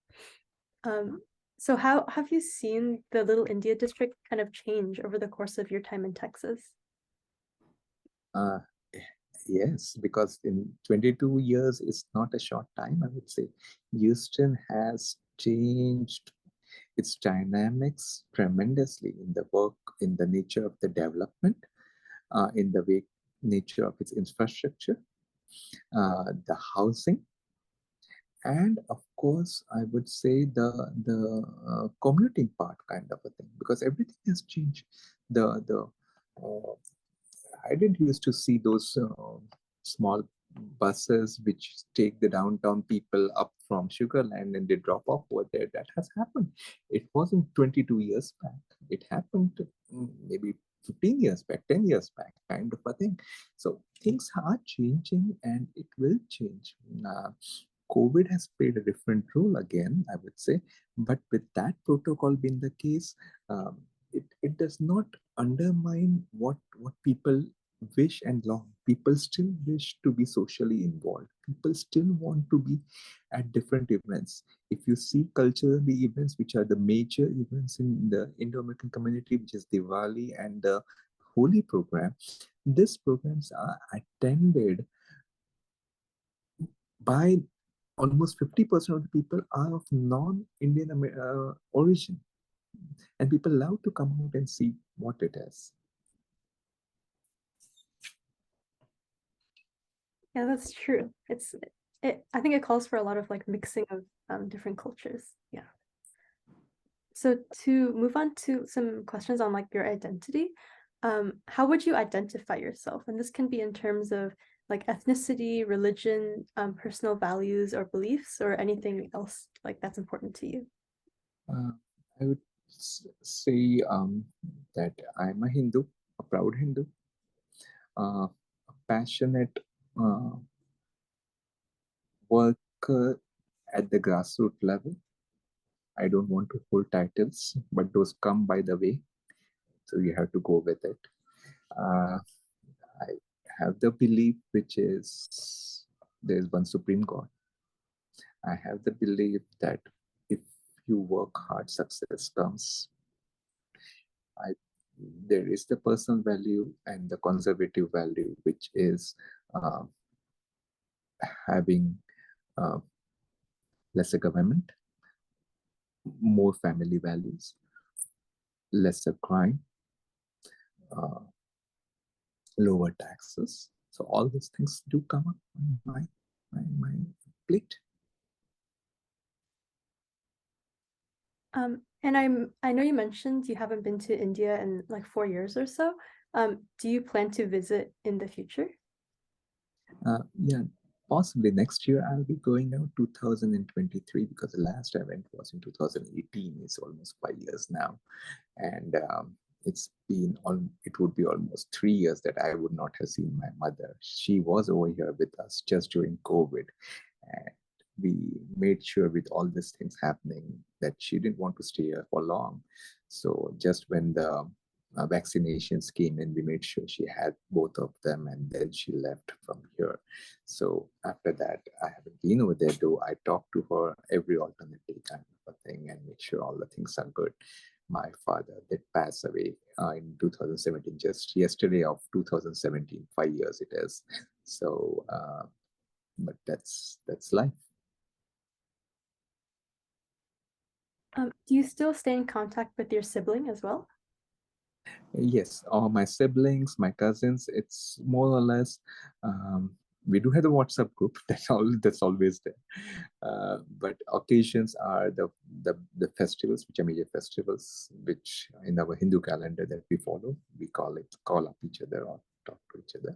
So how have you seen the Little India district kind of change over the course of your time in Texas? Uh, yes, because in 22 years is not a short time, I would say. Houston has changed its dynamics tremendously in the work, in the nature of the development, in the way nature of its infrastructure, the housing, and of course I would say the commuting part, kind of a thing, because everything has changed. The I didn't used to see those small buses which take the downtown people up from Sugarland and they drop off over there. That has happened. It wasn't 22 years back. It happened maybe 15 years back, 10 years back, kind of a thing. So things are changing and it will change. COVID has played a different role again, I would say. But with that protocol being the case, it does not undermine what people wish and long. People still wish to be socially involved. People still want to be at different events. If you see cultural events, which are the major events in the Indo-American community, which is Diwali and the Holi program. These programs are attended by almost 50% of the people are of non-Indian origin, and people love to come out and see what it is. Yeah, that's true. I think it calls for a lot of like mixing of different cultures. Yeah. So to move on to some questions on like your identity, how would you identify yourself? And this can be in terms of like ethnicity, religion, personal values or beliefs, or anything else like that's important to you. I would say that I'm a Hindu, a proud Hindu, a passionate worker at the grassroots level. I don't want to hold titles, but those come by the way, so you have to go with it. I have the belief, which is there is one supreme God. I have the belief that if you work hard, success comes. There is the personal value and the conservative value, which is uh, having uh, lesser government, more family values, lesser crime, uh, lower taxes. So all these things do come up on my plate. And I know you mentioned you haven't been to India in like 4 years or so. Do you plan to visit in the future? Yeah, possibly next year I'll be going out 2023, because the last I went was in 2018. It's almost 5 years now, and it would be almost 3 years that I would not have seen my mother. She was over here with us just during COVID, and we made sure with all these things happening that she didn't want to stay here for long. So just when the vaccinations came in, we made sure she had both of them, and then she left from here. So after that, I haven't been over there, though I talk to her every alternate day kind of a thing and make sure all the things are good. My father did pass away in 2017, just yesterday of 2017, 5 years it is. So, but that's life. Do you still stay in contact with your sibling as well? Yes, all my siblings, my cousins, it's more or less. We do have a WhatsApp group. That's always there. But occasions are the festivals, which are major festivals, which in our Hindu calendar that we follow. We call up each other or talk to each other.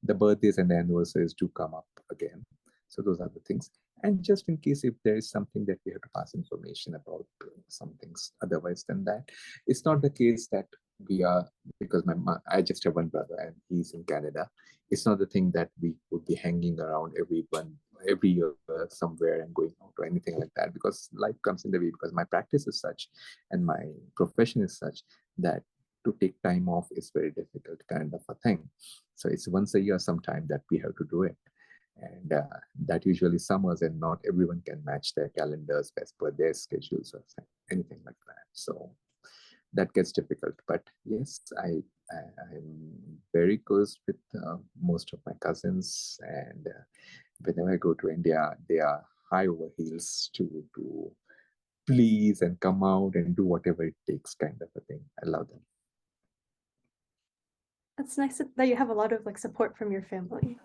The birthdays and the anniversaries do come up again. So those are the things. And just in case if there is something that we have to pass information about, some things otherwise than that, it's not the case that we are, because I just have one brother and he's in Canada. It's not the thing that we would be hanging around every year somewhere and going out or anything like that, because life comes in the way, because my practice is such and my profession is such that to take time off is very difficult kind of a thing. So it's once a year sometime that we have to do it, and that usually summers, and not everyone can match their calendars as per their schedules or anything like that. So that gets difficult. But yes, I'm very close with most of my cousins, and whenever I go to India, they are high over heels to please and come out and do whatever it takes, kind of a thing. I love them. That's nice that you have a lot of like support from your family.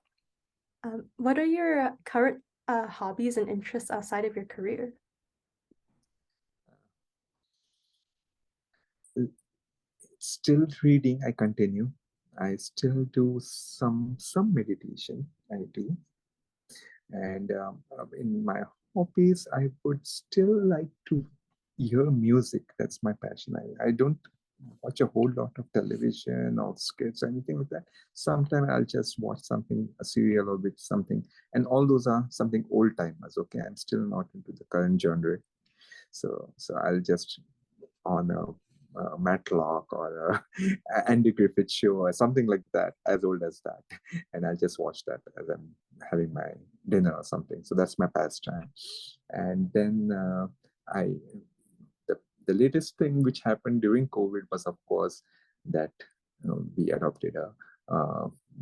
What are your current hobbies and interests outside of your career? Still reading, I continue. I still do some meditation. I do, and in my hobbies, I would still like to hear music. That's my passion. I don't watch a whole lot of television or skits or anything like that. Sometimes I'll just watch something, a serial or with something, and all those are something old timers. Okay, I'm still not into the current genre, so I'll just on a Matlock or a Andy Griffith show or something like that, as old as that, and I'll just watch that as I'm having my dinner or something. So that's my pastime. And then I the latest thing which happened during COVID was, of course, that we adopted a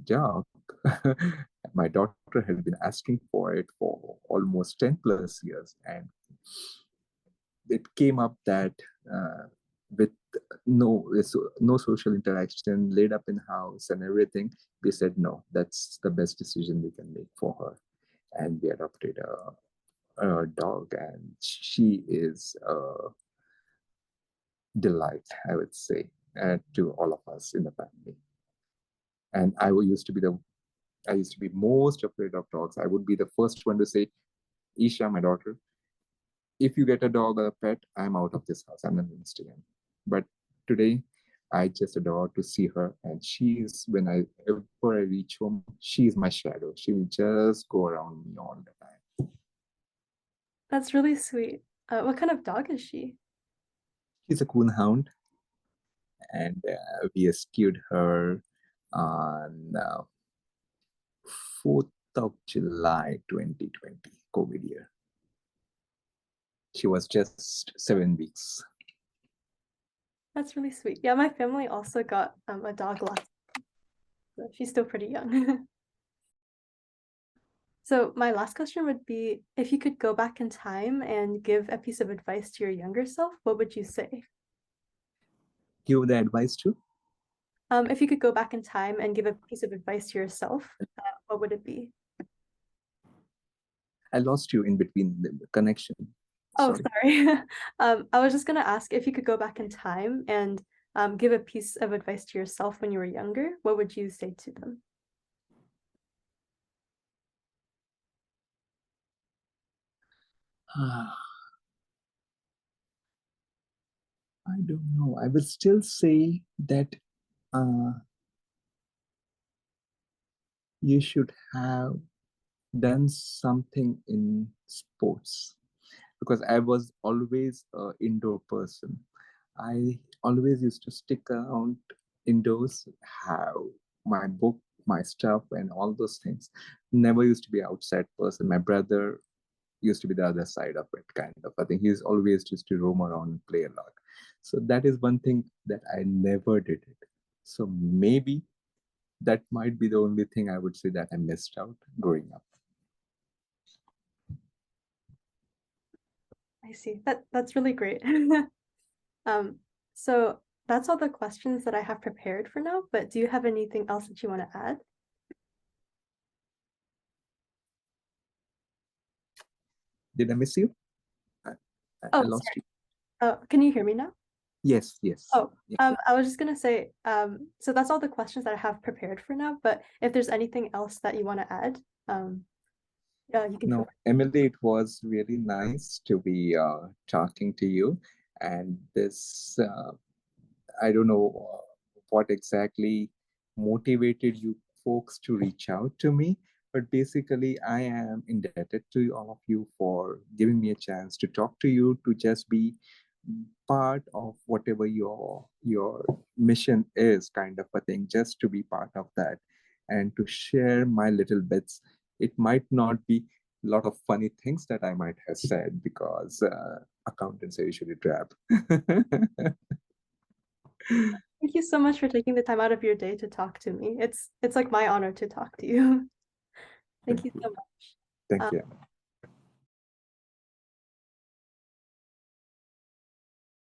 dog. My daughter had been asking for it for almost 10 plus years, and it came up that with no social interaction, laid up in house and everything, we said no, that's the best decision we can make for her, and we adopted a dog, and she is a delight, I would say, to all of us in the family. And I used to be most afraid of dogs. I would be the first one to say, Isha, my daughter, if you get a dog or a pet, I'm out of this house. I'm not going to stay in. But today, I just adore to see her. And she's, whenever I reach home, she's my shadow. She will just go around me all the time. That's really sweet. What kind of dog is she? She's a coonhound. And we rescued her on 4th of July 2020, COVID year. She was just 7 weeks. That's really sweet. Yeah, my family also got a dog last. So she's still pretty young. So my last question would be, if you could go back in time and give a piece of advice to your younger self, what would you say? Give the advice to? If you could go back in time and give a piece of advice to yourself, what would it be? I lost you in between the connection. Oh, Sorry. sorry. I was just gonna ask, if you could go back in time and give a piece of advice to yourself when you were younger, what would you say to them? I don't know. I will still say that you should have done something in sports, because I was always an indoor person. I always used to stick around indoors, have my book, my stuff, and all those things. Never used to be outside person. My brother used to be the other side of it, kind of. I think he's always used to roam around and play a lot. So that is one thing that I never did it. So maybe that might be the only thing I would say that I missed out growing up. I see. That's really great. So that's all the questions that I have prepared for now, but do you have anything else that you want to add? Did I miss you? I lost Sorry. you. Can you hear me now? Yes, yes. Oh, Yeah. I was just gonna say, so that's all the questions that I have prepared for now, but if there's anything else that you want to add, you can. No, Emily, it was really nice to be talking to you. And this, I don't know what exactly motivated you folks to reach out to me, but basically, I am indebted to all of you for giving me a chance to talk to you, to just be part of whatever your mission is, kind of a thing, just to be part of that and to share my little bits. It might not be a lot of funny things that I might have said, because accountants are usually drab. Thank you so much for taking the time out of your day to talk to me. It's like my honor to talk to you. Thank you so much. Thank you.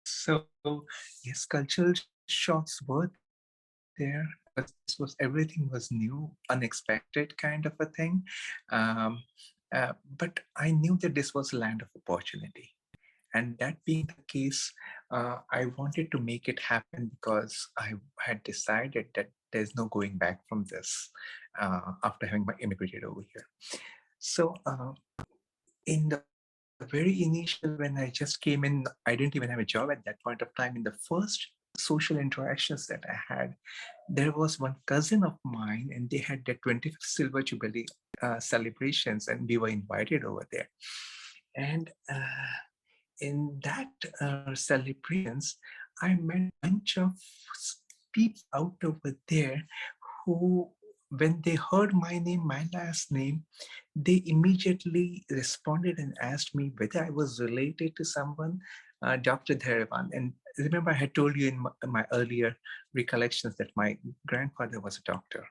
So yes, cultural shocks were there, but everything was new, unexpected kind of a thing. But I knew that this was a land of opportunity. And that being the case, I wanted to make it happen, because I had decided that there's no going back from this after having immigrated over here. So in the very initial, when I just came in, I didn't even have a job at that point of time. In the first social interactions that I had, there was one cousin of mine, and they had their 25th Silver Jubilee celebrations, and we were invited over there. And in that celebrations, I met a bunch of people out over there who, when they heard my name, my last name, they immediately responded and asked me whether I was related to someone, Dr. Dharavan. And remember I had told you in my earlier recollections that my grandfather was a doctor,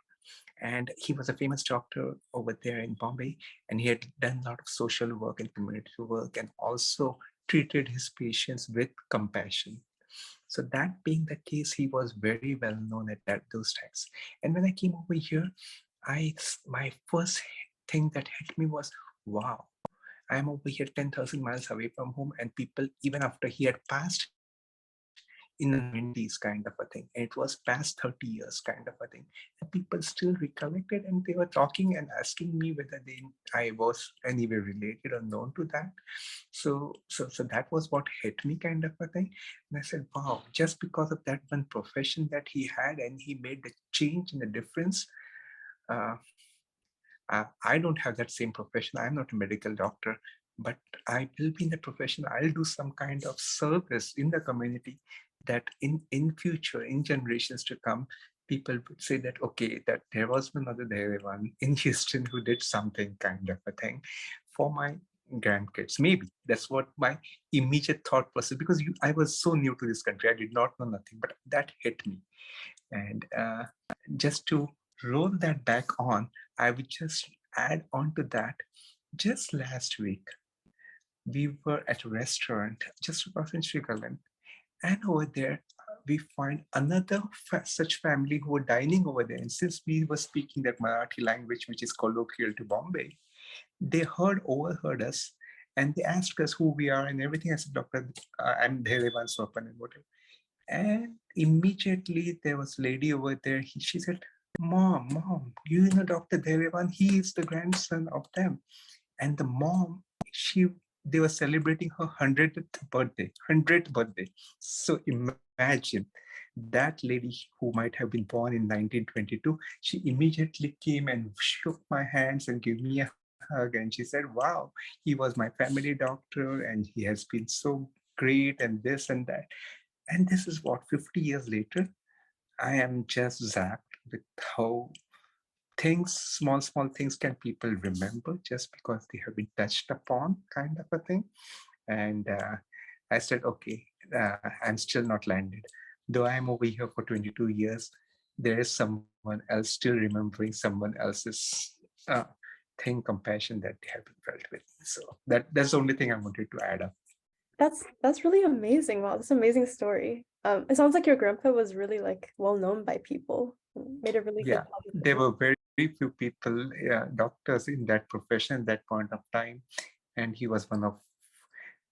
and he was a famous doctor over there in Bombay, and he had done a lot of social work and community work, and also treated his patients with compassion. So that being the case, he was very well known at those times. And when I came over here, my first thing that hit me was, wow, I'm over here 10,000 miles away from home, and people, even after he had passed in the 90s kind of a thing, and it was past 30 years kind of a thing, and people still recollected, and they were talking and asking me whether I was anyway related or known to that. So that was what hit me kind of a thing. And I said, wow, just because of that one profession that he had, and he made the change and the difference. uh, I don't have that same profession. I'm not a medical doctor, but I will be in the profession. I'll do some kind of service in the community that in future, in generations to come, people would say that, okay, that there was another Devan in Houston who did something kind of a thing for my grandkids. Maybe that's what my immediate thought process, because I was so new to this country. I did not know nothing, but that hit me. And just to roll that back on, I would just add on to that. Just last week, we were at a restaurant just across in Sugarland, and over there, we find another such family who were dining over there. And since we were speaking that Marathi language, which is colloquial to Bombay, they overheard us, and they asked us who we are and everything. I said, Doctor, I'm Dherevan Swapan and whatever. And immediately there was a lady over there. She said, Mom, you know Dr. Devevan, he is the grandson of them. And the mom, they were celebrating her 100th birthday. So imagine that lady who might have been born in 1922, she immediately came and shook my hands and gave me a hug. And she said, wow, he was my family doctor and he has been so great and this and that. And this is what, 50 years later, I am just zapped with how small things can people remember just because they have been touched upon, kind of a thing. And I said, okay, I'm still not landed. Though I'm over here for 22 years, there is someone else still remembering someone else's compassion that they have been felt with. So that's the only thing I wanted to add up. That's really amazing. Wow, that's an amazing story. It sounds like your grandpa was really like well known by people. Made a really Yeah, good positive there were impact. very few people, doctors in that profession at that point of time. And he was one of,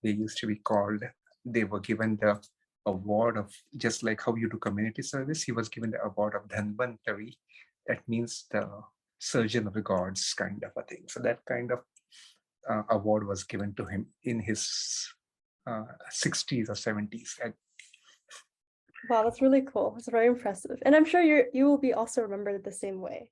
they used to be called, they were given the award of, just like how you do community service, he was given the award of Dhanvantari. That means the surgeon of the gods kind of a thing. So that kind of award was given to him in his 60s or 70s. Wow, that's really cool. It's very impressive. And I'm sure you will be also remembered the same way.